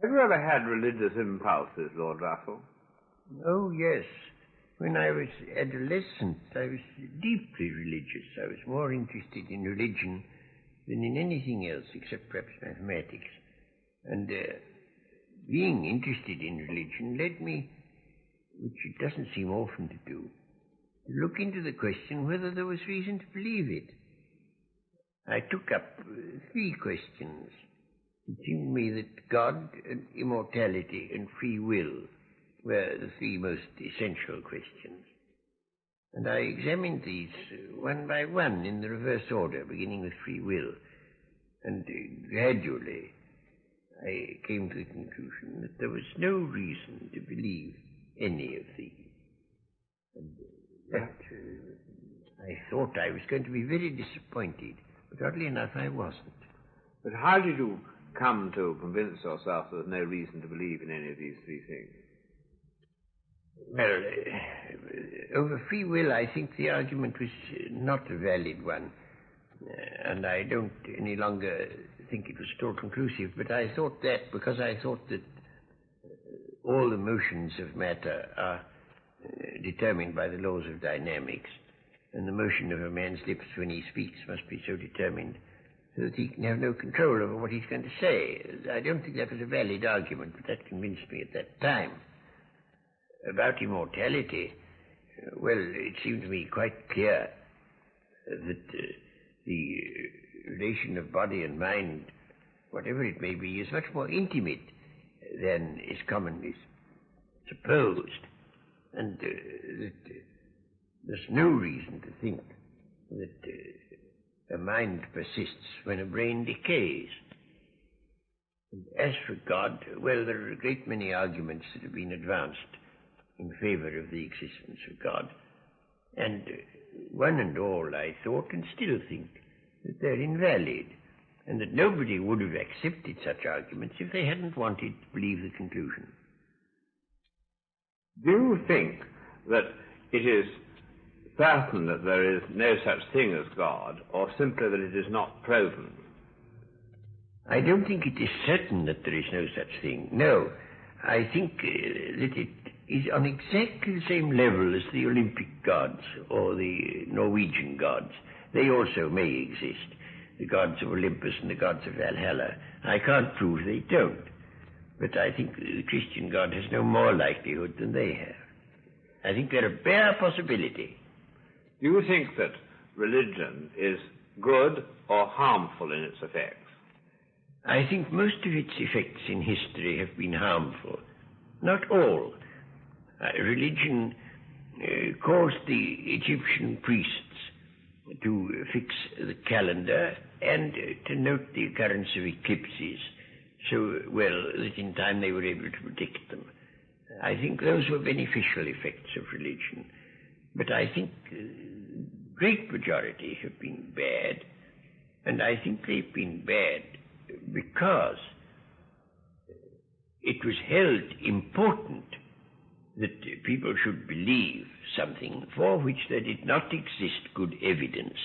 Have you ever had religious impulses, Lord Russell? Oh, yes. When I was adolescent, I was deeply religious. I was more interested in religion than in anything else, except perhaps mathematics. And being interested in religion led me, which it doesn't seem often to do, to look into the question whether there was reason to believe it. I took up 3 questions. It seemed to me that God and immortality and free will were the 3 most essential questions. And I examined these one by one in the reverse order, beginning with free will. And gradually I came to the conclusion that there was no reason to believe any of these. And that I thought I was going to be very disappointed, but oddly enough I wasn't. But how did you come to convince yourself there was no reason to believe in any of these 3 things? Well, over free will, I think the argument was not a valid one, and I don't any longer think it was at all conclusive, but I thought that because I thought that all the motions of matter are determined by the laws of dynamics, and the motion of a man's lips when he speaks must be so determined so that he can have no control over what he's going to say. I don't think that was a valid argument, but that convinced me at that time. About immortality, well, it seemed to me quite clear that the relation of body and mind, whatever it may be, is much more intimate than is commonly supposed, and that there's no reason to think that a mind persists when a brain decays. And as for God, well, there are a great many arguments that have been advanced in favor of the existence of God. And one and all, I thought and still think that they're invalid, and that nobody would have accepted such arguments if they hadn't wanted to believe the conclusion. Do you think that it is certain that there is no such thing as God, or simply that it is not proven? I don't think it is certain that there is no such thing. No, I think that it is on exactly the same level as the Olympic gods or the Norwegian gods. They also may exist, the gods of Olympus and the gods of Valhalla. I can't prove they don't, but I think the Christian God has no more likelihood than they have. I think they're a bare possibility. Do you think that religion is good or harmful in its effects? I think most of its effects in history have been harmful. Not all. Religion caused the Egyptian priests to fix the calendar and to note the occurrence of eclipses so well that in time they were able to predict them. I think those were beneficial effects of religion. But I think the great majority have been bad, and I think they've been bad because it was held important that people should believe something for which there did not exist good evidence,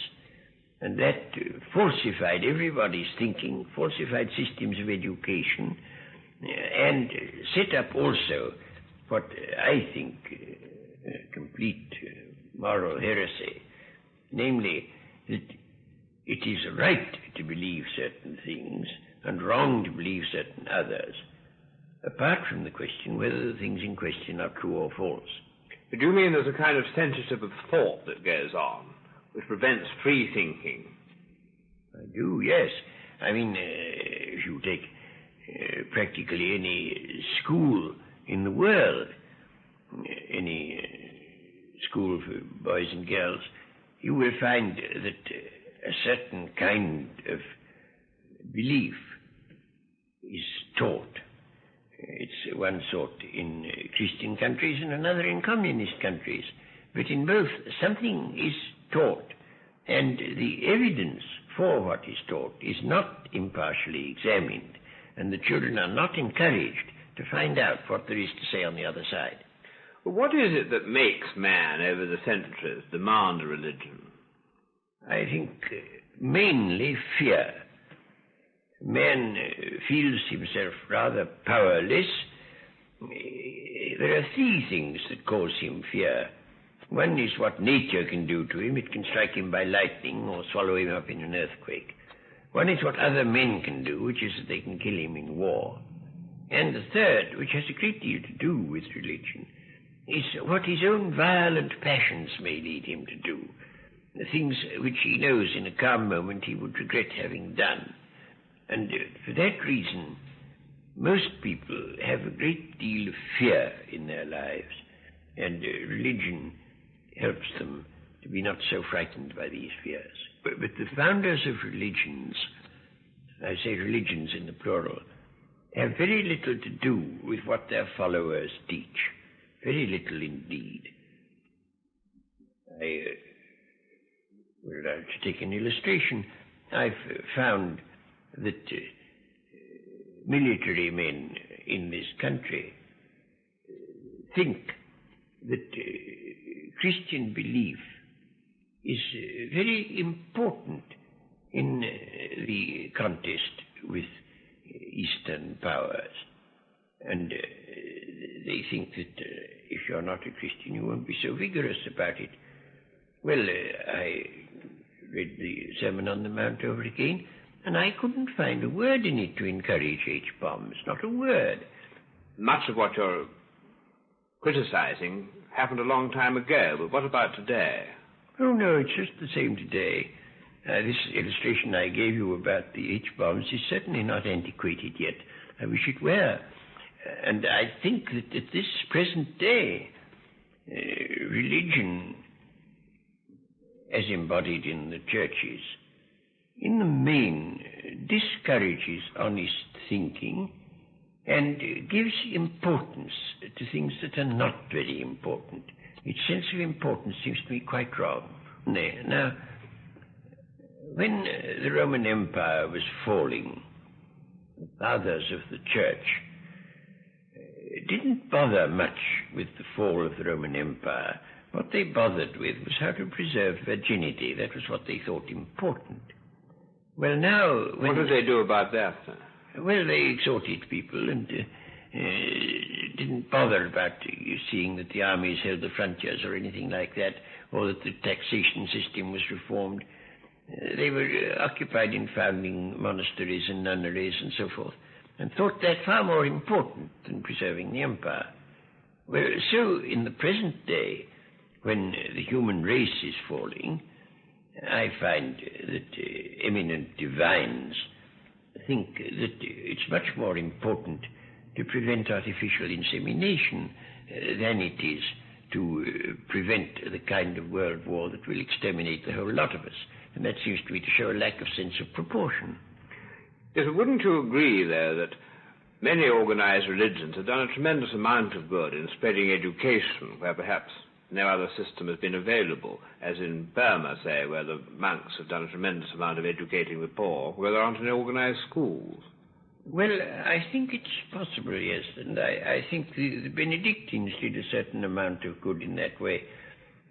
and that falsified everybody's thinking, falsified systems of education, and set up also what I think complete moral heresy, namely that it is right to believe certain things and wrong to believe certain others, apart from the question whether the things in question are true or false. But do you mean there's a kind of censorship of thought that goes on, which prevents free thinking? I do, yes. I mean, if you take practically any school in the world, any school for boys and girls, you will find that a certain kind of belief is taught. It's one sort in Christian countries and another in communist countries. But in both, something is taught, and the evidence for what is taught is not impartially examined, and the children are not encouraged to find out what there is to say on the other side. Well, what is it that makes man, over the centuries, demand a religion? I think mainly fear. man feels himself rather powerless, there are three things that cause him fear. One is what nature can do to him. It can strike him by lightning or swallow him up in an earthquake. One is what other men can do, which is that they can kill him in war. And the third, which has a great deal to do with religion, is what his own violent passions may lead him to do. The things which he knows in a calm moment he would regret having done. And for that reason, most people have a great deal of fear in their lives, and religion helps them to be not so frightened by these fears. But the founders of religions, I say religions in the plural, have very little to do with what their followers teach. Very little indeed. To take an illustration, I've found that military men in this country think that Christian belief is very important in the contest with Eastern powers. And they think that if you're not a Christian, you won't be so vigorous about it. Well, I read the Sermon on the Mount over again, and I couldn't find a word in it to encourage H-bombs, not a word. Much of what you're criticizing happened a long time ago, but what about today? Oh, no, it's just the same today. This illustration I gave you about the H-bombs is certainly not antiquated yet. I wish it were. And I think that at this present day, religion, as embodied in the churches, in the main discourages honest thinking and gives importance to things that are not very important. Its sense of importance seems to me quite wrong. Now, when the Roman Empire was falling, the fathers of the church didn't bother much with the fall of the Roman Empire. What they bothered with was how to preserve virginity. That was what they thought important. Well, now... What did they do about that, sir? Well, they exhorted people and didn't bother about seeing that the armies held the frontiers or anything like that, or that the taxation system was reformed. They were occupied in founding monasteries and nunneries and so forth, and thought that far more important than preserving the empire. Well, so in the present day, when the human race is falling, I find that eminent divines think that it's much more important to prevent artificial insemination than it is to prevent the kind of world war that will exterminate the whole lot of us. And that seems to me to show a lack of sense of proportion. Yes, but wouldn't you agree, though, that many organized religions have done a tremendous amount of good in spreading education where perhaps no other system has been available, as in Burma, say, where the monks have done a tremendous amount of educating the poor, where there aren't any organized schools? Well, I think it's possible, yes, and I think the Benedictines did a certain amount of good in that way,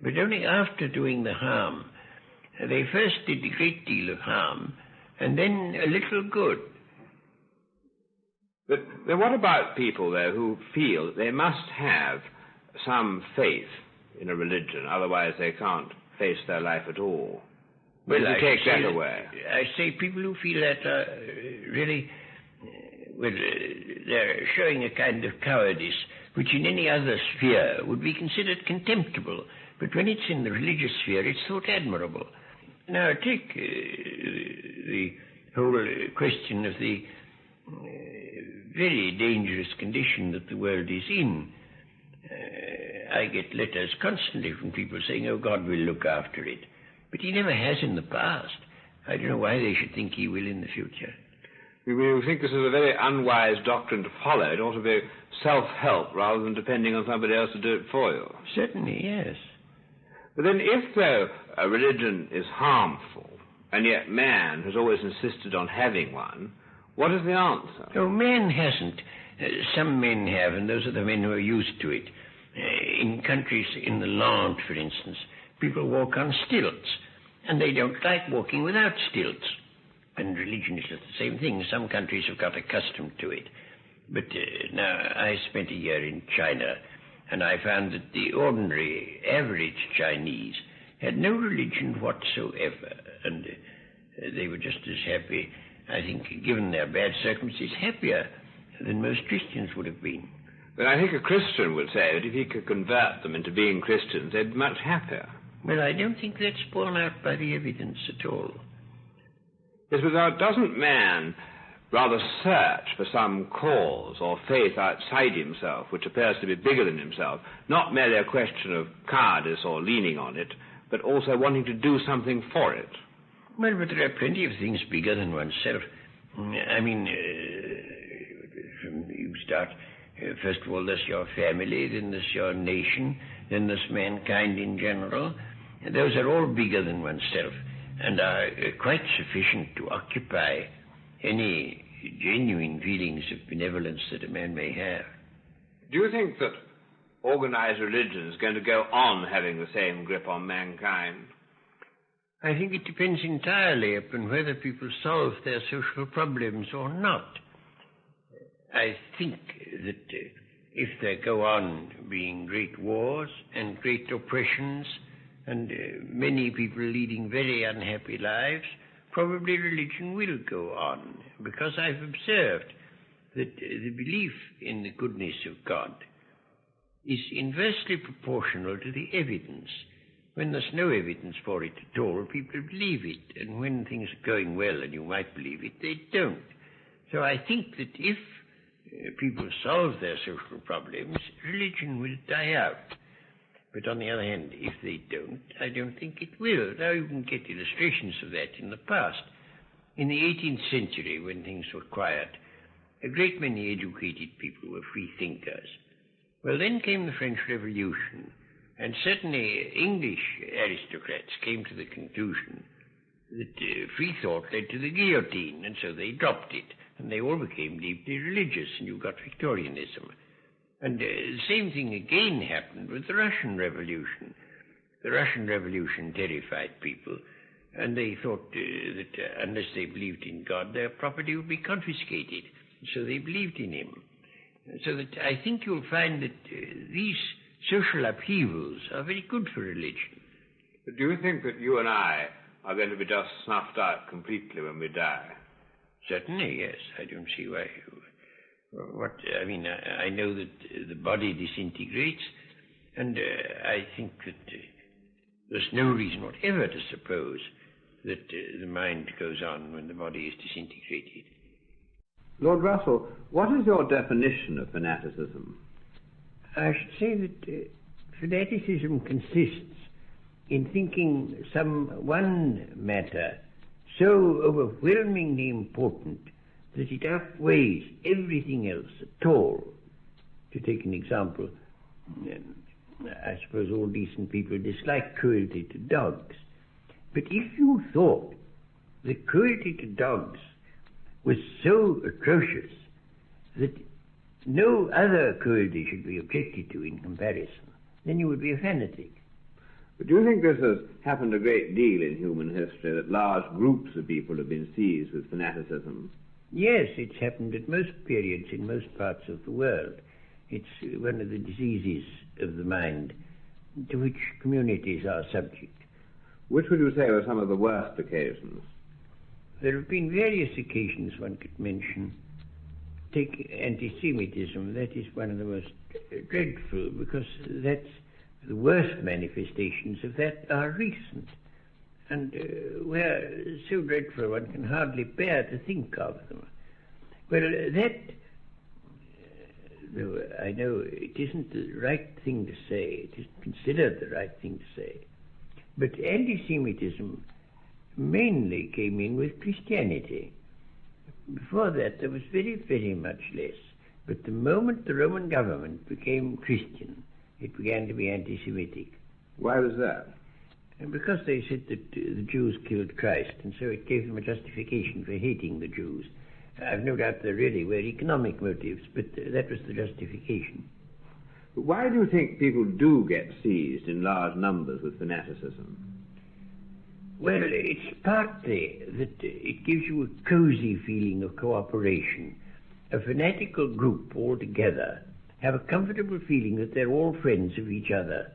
but only after doing the harm. They first did a great deal of harm, and then a little good. But then what about people, though, who feel that they must have some faith in a religion, otherwise they can't face their life at all? Well, you take that away? I say people who feel that are really, they're showing a kind of cowardice which in any other sphere would be considered contemptible, but when it's in the religious sphere, it's thought admirable. Now, take the whole question of the very dangerous condition that the world is in. I get letters constantly from people saying, oh, God will look after it. But he never has in the past. I don't know why they should think he will in the future. You think this is a very unwise doctrine to follow. It ought to be self-help rather than depending on somebody else to do it for you. Certainly, yes. But then if, though, a religion is harmful, and yet man has always insisted on having one, what is the answer? Oh, man hasn't. Some men have, and those are the men who are used to it. In countries in the land, for instance, people walk on stilts, and they don't like walking without stilts. And religion is just the same thing. Some countries have got accustomed to it. But now, I spent a year in China, and I found that the ordinary, average Chinese had no religion whatsoever, and they were just as happy, I think, given their bad circumstances, happier than most Christians would have been. But I think a Christian would say that if he could convert them into being Christians, they'd be much happier. Well, I don't think that's borne out by the evidence at all. Yes, but doesn't man rather search for some cause or faith outside himself, which appears to be bigger than himself, not merely a question of cowardice or leaning on it, but also wanting to do something for it? Well, but there are plenty of things bigger than oneself. I mean, you start, first of all, there's your family, then there's your nation, then there's mankind in general. And those are all bigger than oneself and are quite sufficient to occupy any genuine feelings of benevolence that a man may have. Do you think that organized religion is going to go on having the same grip on mankind? I think it depends entirely upon whether people solve their social problems or not. I think that if there go on being great wars and great oppressions and many people leading very unhappy lives, probably religion will go on, because I've observed that the belief in the goodness of God is inversely proportional to the evidence. When there's no evidence for it at all, people believe it, and when things are going well and you might believe it, they don't. So I think that if people solve their social problems, religion will die out. But on the other hand, if they don't, I don't think it will. Now you can get illustrations of that in the past. In the 18th century, when things were quiet, a great many educated people were free thinkers. Well, then came the French Revolution, and certainly English aristocrats came to the conclusion that free thought led to the guillotine, and so they dropped it, and they all became deeply religious, and you got Victorianism. And the same thing again happened with the Russian Revolution. The Russian Revolution terrified people, and they thought that unless they believed in God, their property would be confiscated. So they believed in him. So that I think you'll find that these social upheavals are very good for religion. But do you think that you and I are going to be just snuffed out completely when we die? Certainly, yes. I don't see why. I know that the body disintegrates, and I think that there's no reason whatever to suppose that the mind goes on when the body is disintegrated. Lord Russell, what is your definition of fanaticism? I should say that fanaticism consists in thinking one matter so overwhelmingly important that it outweighs everything else at all. To take an example, I suppose all decent people dislike cruelty to dogs. But if you thought that cruelty to dogs was so atrocious that no other cruelty should be objected to in comparison, then you would be a fanatic. But do you think this has happened a great deal in human history, that large groups of people have been seized with fanaticism? Yes, it's happened at most periods in most parts of the world. It's one of the diseases of the mind to which communities are subject. Which would you say were some of the worst occasions? There have been various occasions one could mention. Take anti-Semitism. That is one of the most dreadful, because that's the worst manifestations of that are recent, and were so dreadful one can hardly bear to think of them. Well, that, though I know it isn't the right thing to say, it isn't considered the right thing to say, but anti-Semitism mainly came in with Christianity. Before that there was very, very much less. But the moment the Roman government became Christian, it began to be anti-Semitic. Why was that? Because they said that the Jews killed Christ, and so it gave them a justification for hating the Jews. I've no doubt there really were economic motives, but that was the justification. But why do you think people do get seized in large numbers with fanaticism? Well, it's partly that it gives you a cozy feeling of cooperation. A fanatical group all together have a comfortable feeling that they're all friends of each other.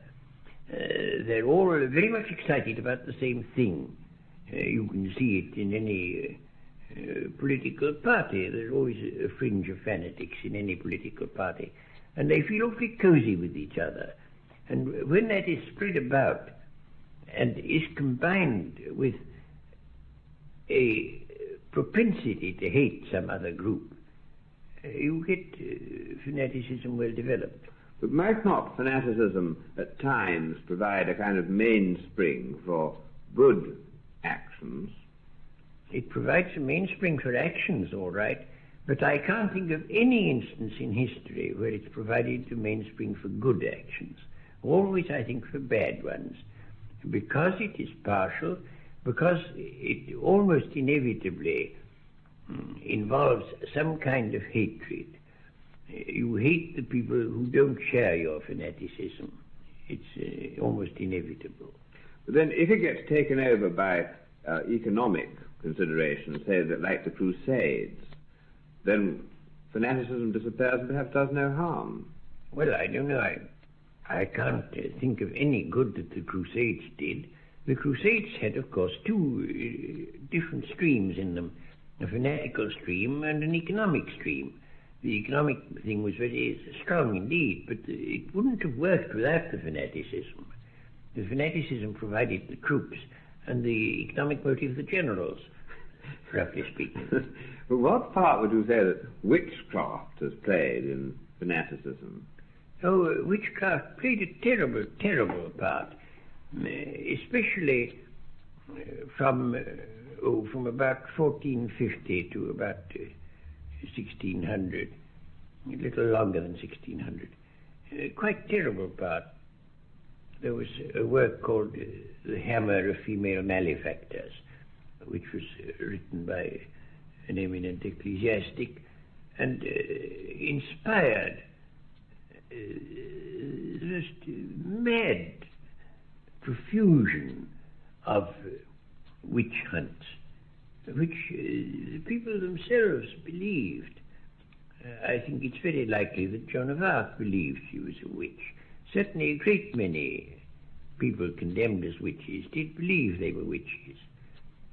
They're all very much excited about the same thing. You can see it in any political party. There's always a fringe of fanatics in any political party. And they feel awfully cozy with each other. And when that is spread about and is combined with a propensity to hate some other group, you get fanaticism well developed. But might not fanaticism at times provide a kind of mainspring for good actions? It provides a mainspring for actions, all right, but I can't think of any instance in history where it's provided a mainspring for good actions. Always, I think, for bad ones, because it is partial, because it almost inevitably involves some kind of hatred. You hate the people who don't share your fanaticism. It's almost inevitable. But then if it gets taken over by economic considerations, say that like the Crusades, then fanaticism disappears and perhaps does no harm. Well, I don't know. I can't think of any good that the Crusades did. The Crusades had, of course, two different streams in them, a fanatical stream and an economic stream. The economic thing was very strong indeed, but it wouldn't have worked without the fanaticism. The fanaticism provided the troops and the economic motive the generals, roughly speaking. But what part would you say that witchcraft has played in fanaticism? Oh, witchcraft played a terrible, terrible part, especially from about 1450 to about 1600, a little longer than 1600. Quite terrible part. There was a work called The Hammer of Female Malefactors, which was written by an eminent ecclesiastic and inspired just mad profusion of witch hunts, which the people themselves believed. I think it's very likely that Joan of Arc believed she was a witch. Certainly a great many people condemned as witches did believe they were witches.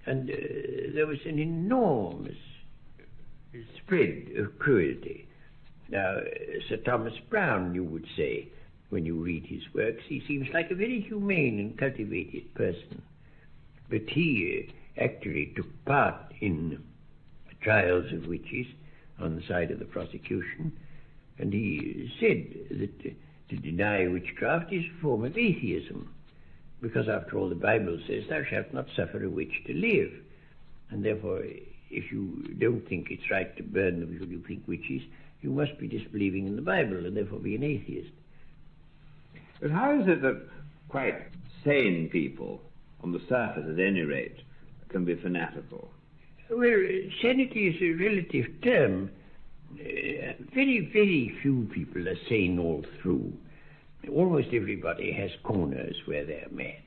And there was an enormous spread of cruelty. Now, Sir Thomas Browne, you would say, when you read his works, he seems like a very humane and cultivated person. But he actually took part in trials of witches on the side of the prosecution, and he said that to deny witchcraft is a form of atheism, because after all the Bible says, thou shalt not suffer a witch to live, and therefore if you don't think it's right to burn the people you think witches, you must be disbelieving in the Bible and therefore be an atheist. But how is it that quite sane people, on the surface at any rate, can be fanatical? Well, sanity is a relative term. Very, very few people are sane all through. Almost everybody has corners where they're mad.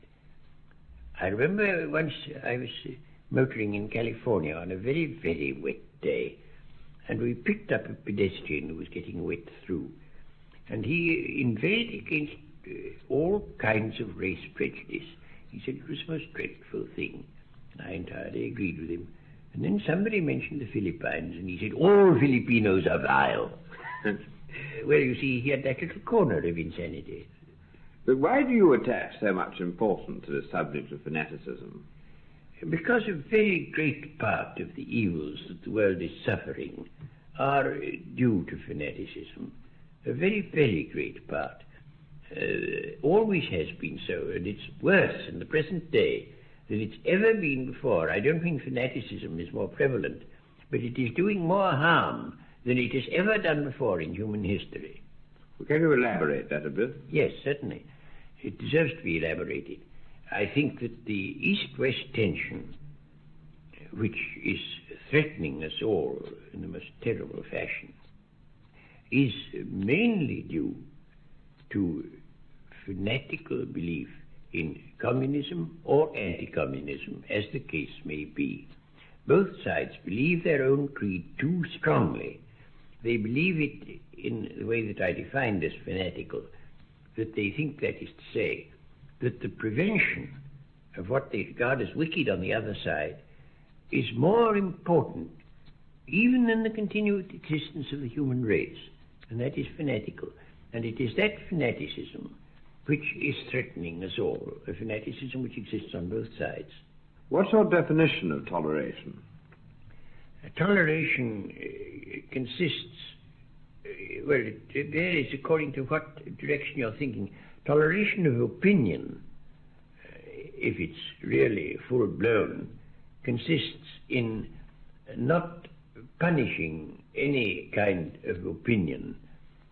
I remember once I was motoring in California on a very, very wet day, and we picked up a pedestrian who was getting wet through, and he inveighed against all kinds of race prejudice. He said it was the most dreadful thing, and I entirely agreed with him. And then somebody mentioned the Philippines, and he said, all Filipinos are vile. Well, you see, he had that little corner of insanity. But why do you attach so much importance to the subject of fanaticism? Because a very great part of the evils that the world is suffering are due to fanaticism. A very, very great part. Always has been so, and it's worse in the present day than it's ever been before. I don't think fanaticism is more prevalent, but it is doing more harm than it has ever done before in human history. Well, can you elaborate that a bit? Yes, certainly. It deserves to be elaborated. I think that the East-West tension, which is threatening us all in the most terrible fashion, is mainly due to fanatical belief in communism or anti-communism, as the case may be. Both sides believe their own creed too strongly. They believe it in the way that I defined as fanatical, that they think, that is to say, that the prevention of what they regard as wicked on the other side is more important even than the continued existence of the human race, and that is fanatical. And it is that fanaticism which is threatening us all, a fanaticism which exists on both sides. What's your definition of toleration? Toleration consists, well, it varies according to what direction you're thinking. Toleration of opinion, if it's really full-blown, consists in not punishing any kind of opinion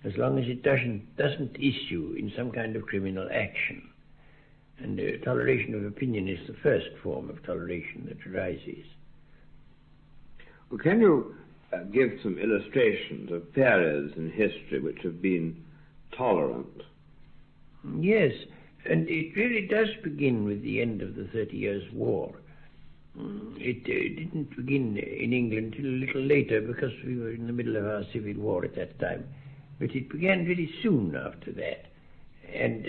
as long as it doesn't issue in some kind of criminal action. And toleration of opinion is the first form of toleration that arises. Well, can you give some illustrations of periods in history which have been tolerant? Yes, and it really does begin with the end of the 30 Years' War. It didn't begin in England till a little later because we were in the middle of our civil war at that time. But it began very soon after that. And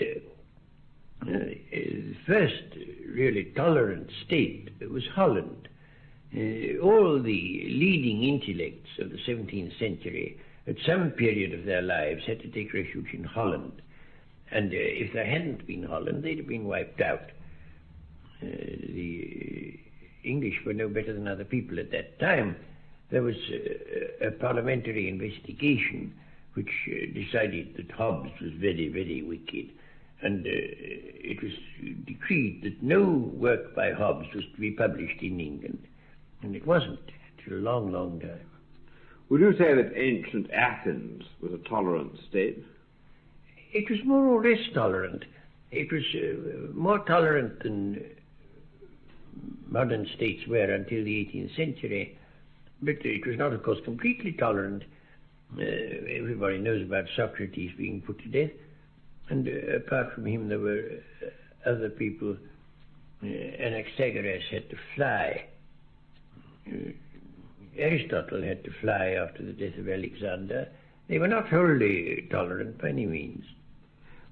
the first really tolerant state was Holland. All the leading intellects of the 17th century at some period of their lives had to take refuge in Holland. And if there hadn't been Holland, they'd have been wiped out. The English were no better than other people at that time. There was a parliamentary investigation which decided that Hobbes was very, very wicked. And it was decreed that no work by Hobbes was to be published in England. And it wasn't till a long, long time. Would you say that ancient Athens was a tolerant state? It was more or less tolerant. It was more tolerant than modern states were until the 18th century. But it was not, of course, completely tolerant. Everybody knows about Socrates being put to death. And apart from him, there were other people. Anaxagoras had to fly. Aristotle had to fly after the death of Alexander. They were not wholly tolerant by any means.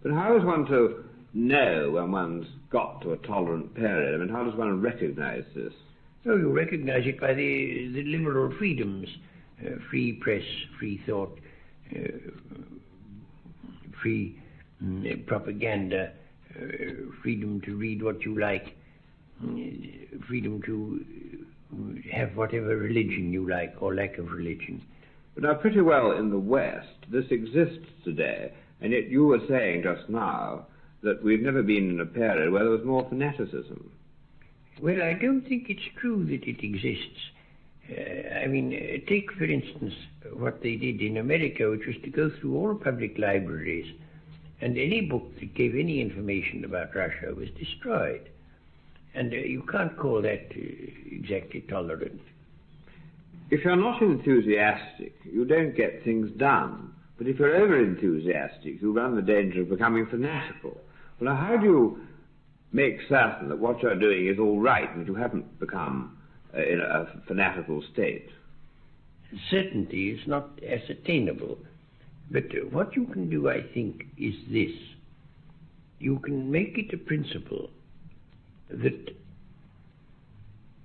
But how is one to know when one's got to a tolerant period? I mean, how does one recognize this? Oh, you recognize it by the liberal freedoms. Free press, free thought, free propaganda, freedom to read what you like, freedom to have whatever religion you like or lack of religion. But now, pretty well in the West, this exists today, and yet you were saying just now that we've never been in a period where there was more fanaticism. Well, I don't think it's true that it exists. I mean, take, for instance, what they did in America, which was to go through all public libraries, and any book that gave any information about Russia was destroyed. And you can't call that exactly tolerant. If you're not enthusiastic, you don't get things done. But if you're over-enthusiastic, you run the danger of becoming fanatical. Well, now, how do you make certain that what you're doing is all right and that you haven't become in a fanatical state? Certainty is not ascertainable. But what you can do, I think, is this. You can make it a principle that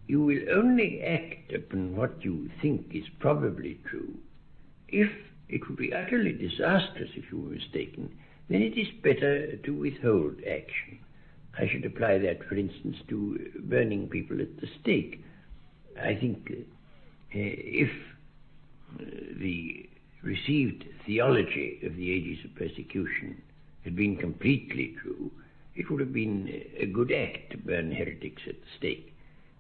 you will only act upon what you think is probably true. If it would be utterly disastrous if you were mistaken, then it is better to withhold action. I should apply that, for instance, to burning people at the stake. I think if the received theology of the ages of persecution had been completely true, it would have been a good act to burn heretics at the stake.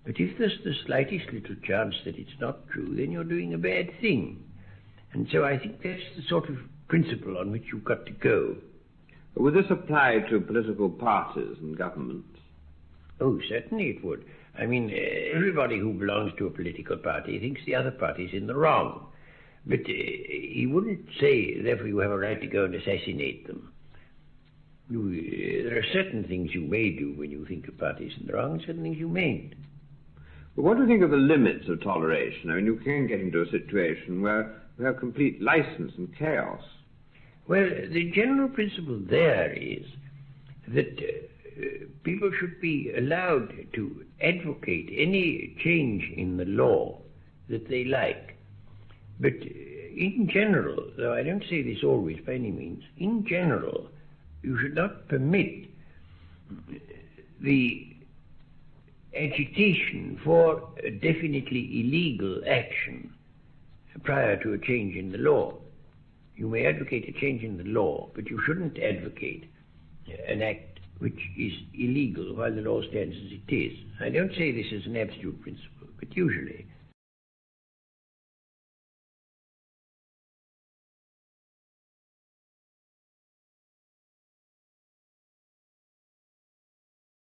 But if there's the slightest little chance that it's not true, then you're doing a bad thing. And so I think that's the sort of principle on which you've got to go. Would this apply to political parties and governments? Oh, certainly it would. I mean, everybody who belongs to a political party thinks the other party's in the wrong. But he wouldn't say, therefore, you have a right to go and assassinate them. There are certain things you may do when you think a party isn't wrong, and certain things you mayn't. But what do you think of the limits of toleration? I mean, you can get into a situation where you have complete license and chaos. Well, the general principle there is that people should be allowed to advocate any change in the law that they like. But in general, though I don't say this always by any means, in general, you should not permit the agitation for a definitely illegal action prior to a change in the law. You may advocate a change in the law, but you shouldn't advocate an act which is illegal while the law stands as it is. I don't say this as an absolute principle, but usually